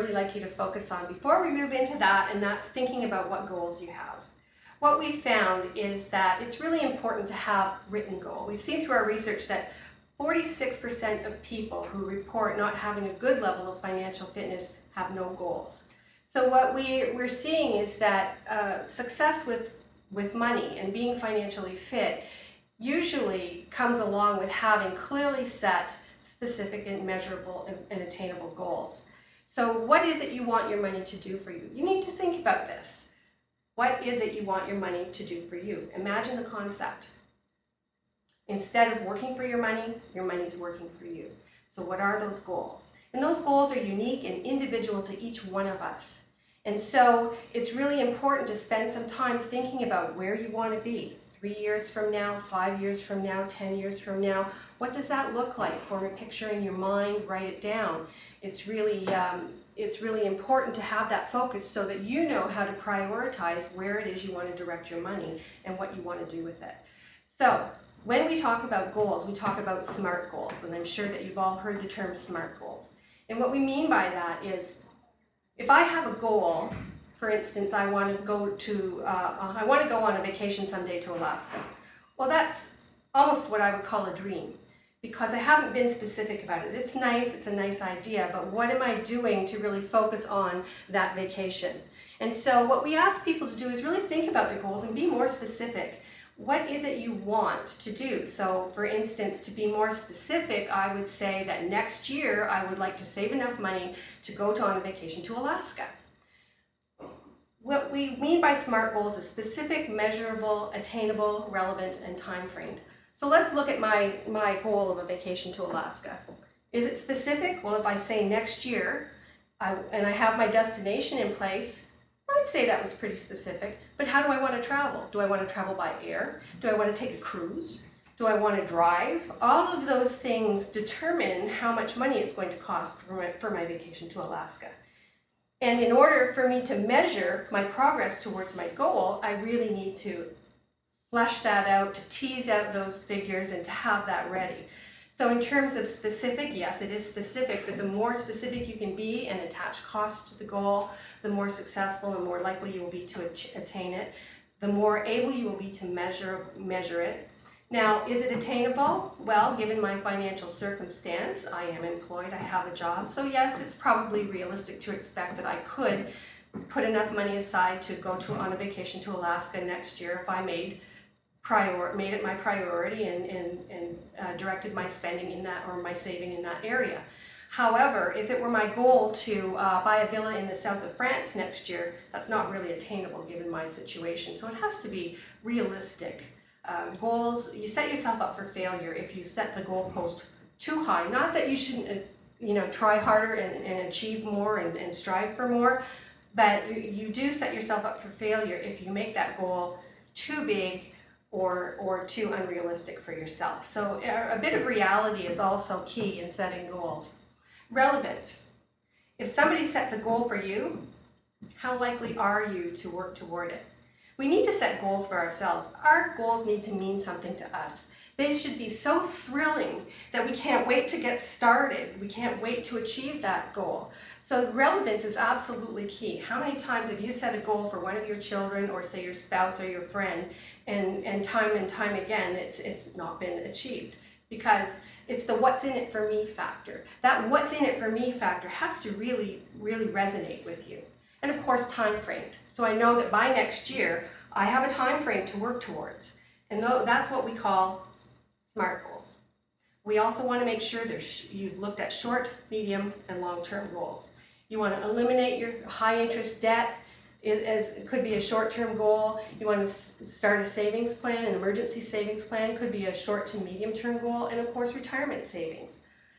really like you to focus on before we move into that, and that's thinking about what goals you have. What we found is that it's really important to have written goals. We've seen through our research that 46% of people who report not having a good level of financial fitness have no goals. So what we're seeing is that success with money and being financially fit usually comes along with having clearly set, specific and measurable and attainable goals. So what is it you want your money to do for you? You need to think about this. What is it you want your money to do for you? Imagine the concept. Instead of working for your money is working for you. So what are those goals? And those goals are unique and individual to each one of us. And so it's really important to spend some time thinking about where you want to be 3 years from now, 5 years from now, 10 years from now. What does that look like? Form a picture in your mind, write it down. It's really important to have that focus so that you know how to prioritize where it is you want to direct your money and what you want to do with it. So when we talk about goals, we talk about SMART goals, and I'm sure that you've all heard the term SMART goals. And what we mean by that is, if I have a goal, for instance, I want to go on a vacation someday to Alaska. Well, that's almost what I would call a dream, because I haven't been specific about it. It's nice, it's a nice idea, but what am I doing to really focus on that vacation? And so what we ask people to do is really think about their goals and be more specific. What is it you want to do? So for instance, to be more specific, I would say that next year I would like to save enough money to go on a vacation to Alaska. What we mean by SMART goals is specific, measurable, attainable, relevant, and time-framed. So let's look at my goal of a vacation to Alaska. Is it specific? Well, if I say next year, and I have my destination in place, I'd say that was pretty specific. But how do I want to travel? Do I want to travel by air? Do I want to take a cruise? Do I want to drive? All of those things determine how much money it's going to cost for my vacation to Alaska. And in order for me to measure my progress towards my goal, I really need to flesh that out, to tease out those figures, and to have that ready. So in terms of specific, yes, it is specific, but the more specific you can be and attach cost to the goal, the more successful and more likely you will be to attain it, the more able you will be to measure it. Now, is it attainable? Well, given my financial circumstance, I am employed, I have a job, so yes, it's probably realistic to expect that I could put enough money aside to go on a vacation to Alaska next year if I made it my priority and directed my spending in that, or my saving in that area. However, if it were my goal to buy a villa in the south of France next year, that's not really attainable given my situation. So it has to be realistic. Goals, you set yourself up for failure if you set the goalpost too high. Not that you shouldn't try harder and achieve more and strive for more, but you do set yourself up for failure if you make that goal too big or too unrealistic for yourself. So a bit of reality is also key in setting goals. Relevant. If somebody sets a goal for you, how likely are you to work toward it? We need to set goals for ourselves. Our goals need to mean something to us. They should be so thrilling that we can't wait to get started. We can't wait to achieve that goal. So relevance is absolutely key. How many times have you set a goal for one of your children, or say your spouse or your friend, and time again it's not been achieved? Because it's the what's in it for me factor. That what's in it for me factor has to really resonate with you. And of course, time frame. So I know that by next year, I have a time frame to work towards. And that's what we call SMART goals. We also want to make sure that you've looked at short, medium, and long-term goals. You want to eliminate your high-interest debt. It could be a short-term goal. You want to start a savings plan, an emergency savings plan. Could be a short to medium-term goal. And of course, retirement savings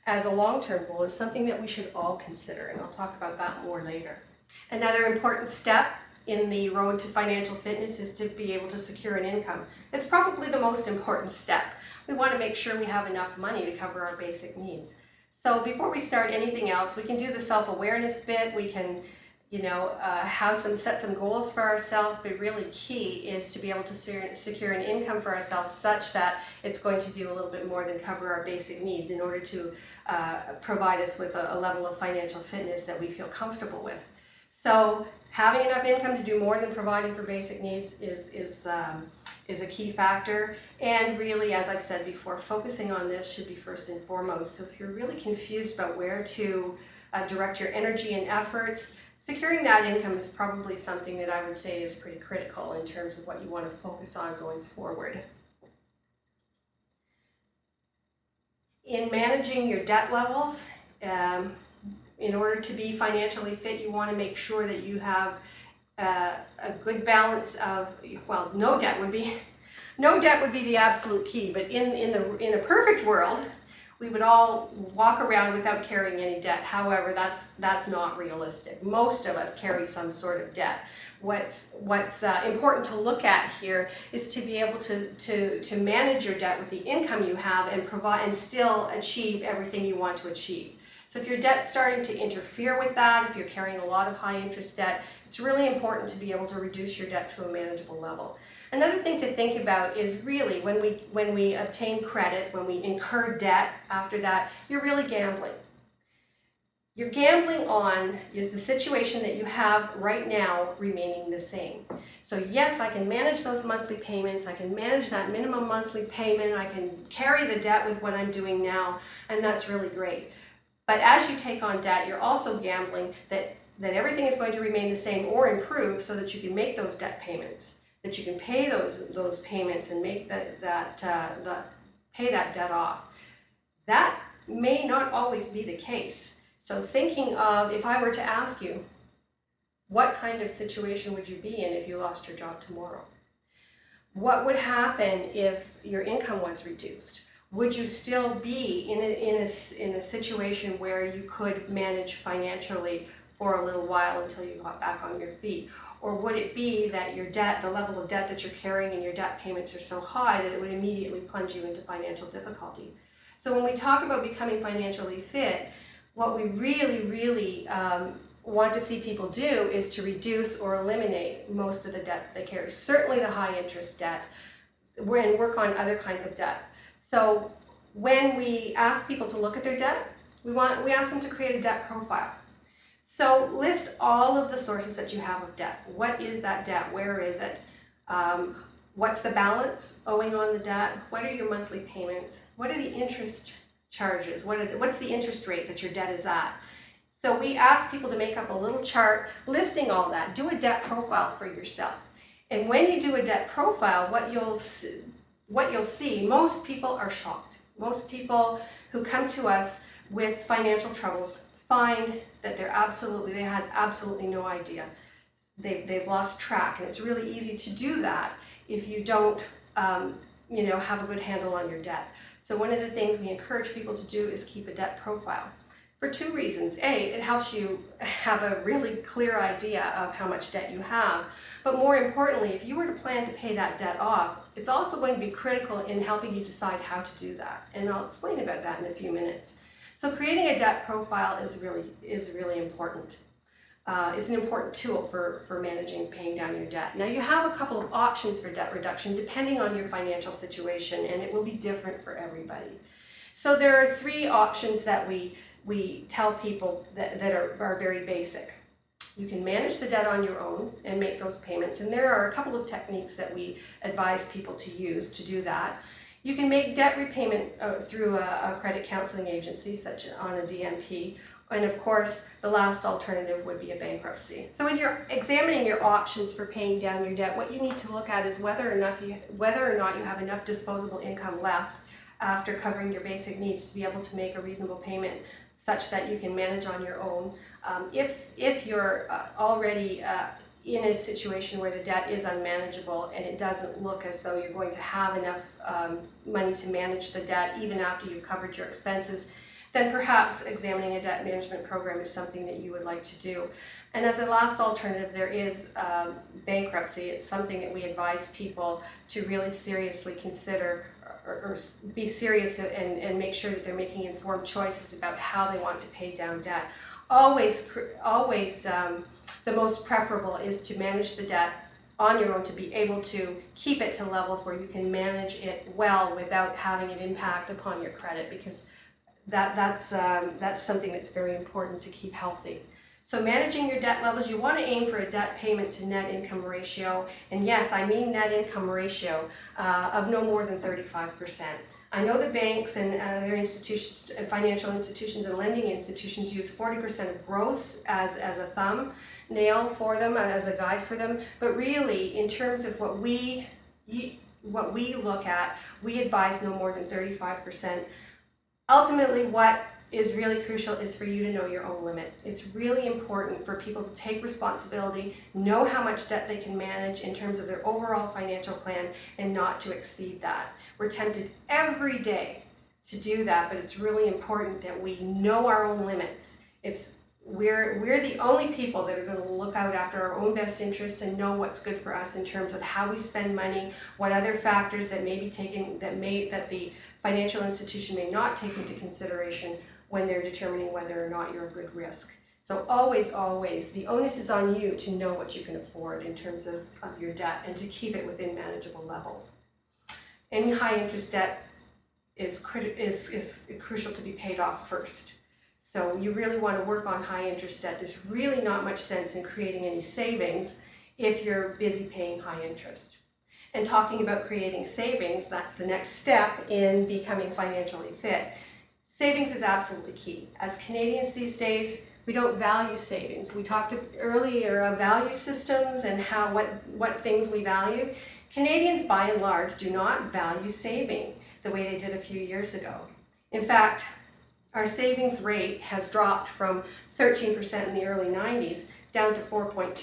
as a long-term goal is something that we should all consider. And I'll talk about that more later. Another important step in the road to financial fitness is to be able to secure an income. It's probably the most important step. We want to make sure we have enough money to cover our basic needs. So before we start anything else, we can do the self-awareness bit. We can set some goals for ourselves, but really key is to be able to secure an income for ourselves such that it's going to do a little bit more than cover our basic needs in order to provide us with a level of financial fitness that we feel comfortable with. So having enough income to do more than providing for basic needs is a key factor. And really, as I've said before, focusing on this should be first and foremost. So if you're really confused about where to direct your energy and efforts, securing that income is probably something that I would say is pretty critical in terms of what you want to focus on going forward. In managing your debt levels, in order to be financially fit, you want to make sure that you have a good balance of, well, no debt would be the absolute key, but in a perfect world, we would all walk around without carrying any debt. However, that's not realistic. Most of us carry some sort of debt. What's important to look at here is to be able to manage your debt with the income you have and provide and still achieve everything you want to achieve. So if your debt's starting to interfere with that, if you're carrying a lot of high interest debt, it's really important to be able to reduce your debt to a manageable level. Another thing to think about is really when we obtain credit, when we incur debt after that, you're really gambling. You're gambling on the situation that you have right now remaining the same. So yes, I can manage those monthly payments, I can manage that minimum monthly payment, I can carry the debt with what I'm doing now, and that's really great. But as you take on debt, you're also gambling that everything is going to remain the same or improve so that you can make those debt payments, that you can pay those payments and make pay that debt off. That may not always be the case. So thinking of, if I were to ask you, what kind of situation would you be in if you lost your job tomorrow? What would happen if your income was reduced? Would you still be in a situation where you could manage financially for a little while until you got back on your feet? Or would it be that your debt, the level of debt that you're carrying and your debt payments are so high that it would immediately plunge you into financial difficulty? So when we talk about becoming financially fit, what we really want to see people do is to reduce or eliminate most of the debt that they carry, certainly the high interest debt, and work on other kinds of debt. So when we ask people to look at their debt, we ask them to create a debt profile. So list all of the sources that you have of debt. What is that debt? Where is it? What's the balance owing on the debt? What are your monthly payments? What are the interest charges? What's the interest rate that your debt is at? So we ask people to make up a little chart listing all that. Do a debt profile for yourself. And when you do a debt profile, what you'll see, most people are shocked. Most people who come to us with financial troubles find that they had absolutely no idea. They've lost track, and it's really easy to do that if you don't have a good handle on your debt. So one of the things we encourage people to do is keep a debt profile for two reasons. A, it helps you have a really clear idea of how much debt you have. But more importantly, if you were to plan to pay that debt off, it's also going to be critical in helping you decide how to do that. And I'll explain about that in a few minutes. So creating a debt profile is really important. It's an important tool for managing, paying down your debt. Now you have a couple of options for debt reduction depending on your financial situation, and it will be different for everybody. So there are three options that we tell people that are very basic. You can manage the debt on your own and make those payments, and there are a couple of techniques that we advise people to use to do that. You can make debt repayment through a credit counseling agency, such as on a DMP, and of course, the last alternative would be a bankruptcy. So when you're examining your options for paying down your debt, what you need to look at is whether or not you have enough disposable income left after covering your basic needs to be able to make a reasonable payment such that you can manage on your own. If you're already in a situation where the debt is unmanageable and it doesn't look as though you're going to have enough money to manage the debt even after you've covered your expenses, then perhaps examining a debt management program is something that you would like to do. And as a last alternative, there is bankruptcy. It's something that we advise people to really seriously consider or be serious and make sure that they're making informed choices about how they want to pay down debt. always the most preferable is to manage the debt on your own, to be able to keep it to levels where you can manage it well without having an impact upon your credit, because that's something that's very important to keep healthy. So managing your debt levels, you want to aim for a debt payment to net income ratio, and yes, I mean net income ratio, of no more than 35%. I know the banks and their institutions, financial institutions and lending institutions use 40% of gross as a thumbnail for them, as a guide for them, but really in terms of what we look at, we advise no more than 35%. Ultimately, what is really crucial is for you to know your own limit. It's really important for people to take responsibility, know how much debt they can manage in terms of their overall financial plan, and not to exceed that. We're tempted every day to do that, but it's really important that we know our own limits. We're the only people that are going to look out after our own best interests and know what's good for us in terms of how we spend money, what other factors that may be taken, that the financial institution may not take into consideration when they're determining whether or not you're a good risk. So always, the onus is on you to know what you can afford in terms of your debt and to keep it within manageable levels. Any high interest debt is crucial to be paid off first. So you really want to work on high interest debt. There's really not much sense in creating any savings if you're busy paying high interest. And talking about creating savings, that's the next step in becoming financially fit. Savings is absolutely key. As Canadians these days, we don't value savings. We talked earlier of value systems and what things we value. Canadians, by and large, do not value saving the way they did a few years ago. In fact, our savings rate has dropped from 13% in the early 90s down to 4.2%.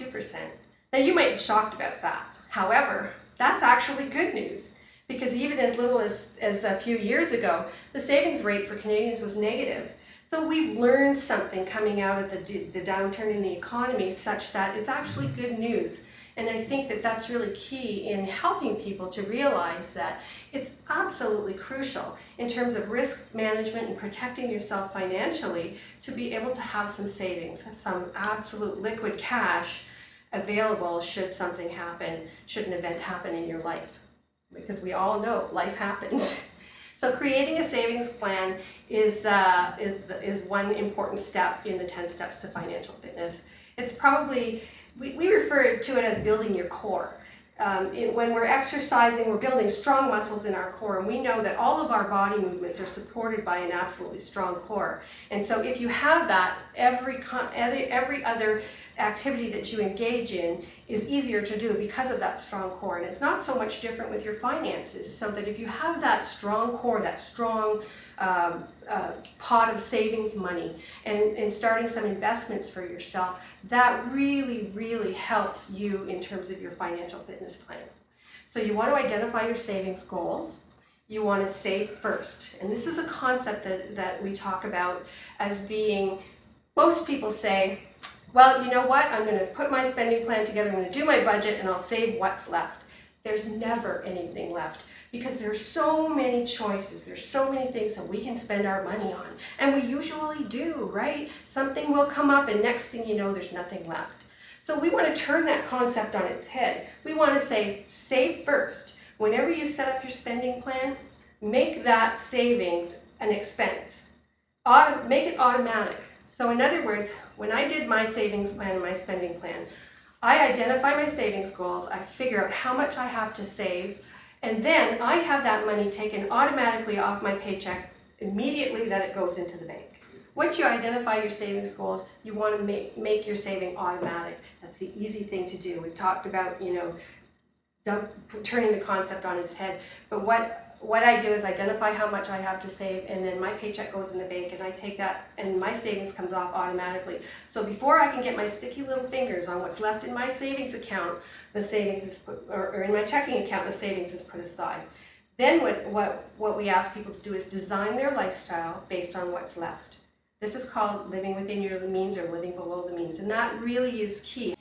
Now, you might be shocked about that. However, that's actually good news, because even as little as a few years ago, the savings rate for Canadians was negative. So we've learned something coming out of the downturn in the economy, such that it's actually good news. And I think that that's really key in helping people to realize that it's absolutely crucial in terms of risk management and protecting yourself financially to be able to have some savings, some absolute liquid cash available should something happen, should an event happen in your life. Because we all know life happens. So creating a savings plan is one important step in the 10 steps to financial fitness. It's probably, we refer to it as building your core. When we're exercising, we're building strong muscles in our core, and we know that all of our body movements are supported by an absolutely strong core. And so if you have that, every other activity that you engage in is easier to do because of that strong core. And it's not so much different with your finances, so that if you have that strong core, that strong pot of savings money, and starting some investments for yourself, that really helps you in terms of your financial fitness plan. So you want to identify your savings goals. You want to save first. And this is a concept that we talk about as being, most people say, well, you know what, I'm going to put my spending plan together, I'm going to do my budget, and I'll save what's left. There's never anything left, because there's so many choices, there's so many things that we can spend our money on, and we usually do, right? Something will come up, and next thing you know, there's nothing left. So we want to turn that concept on its head. We want to say, save first. Whenever you set up your spending plan, make that savings an expense. Make it automatic. So in other words, when I did my savings plan and my spending plan, I identify my savings goals, I figure out how much I have to save, and then I have that money taken automatically off my paycheck immediately that it goes into the bank. Once you identify your savings goals, you want to make your saving automatic. That's the easy thing to do. We've talked about, turning the concept on its head. But what I do is identify how much I have to save, and then my paycheck goes in the bank, and I take that, and my savings comes off automatically. So before I can get my sticky little fingers on what's left in my savings account, the savings is put, or in my checking account, the savings is put aside. Then what we ask people to do is design their lifestyle based on what's left. This is called living within your means or living below the means, and that really is key.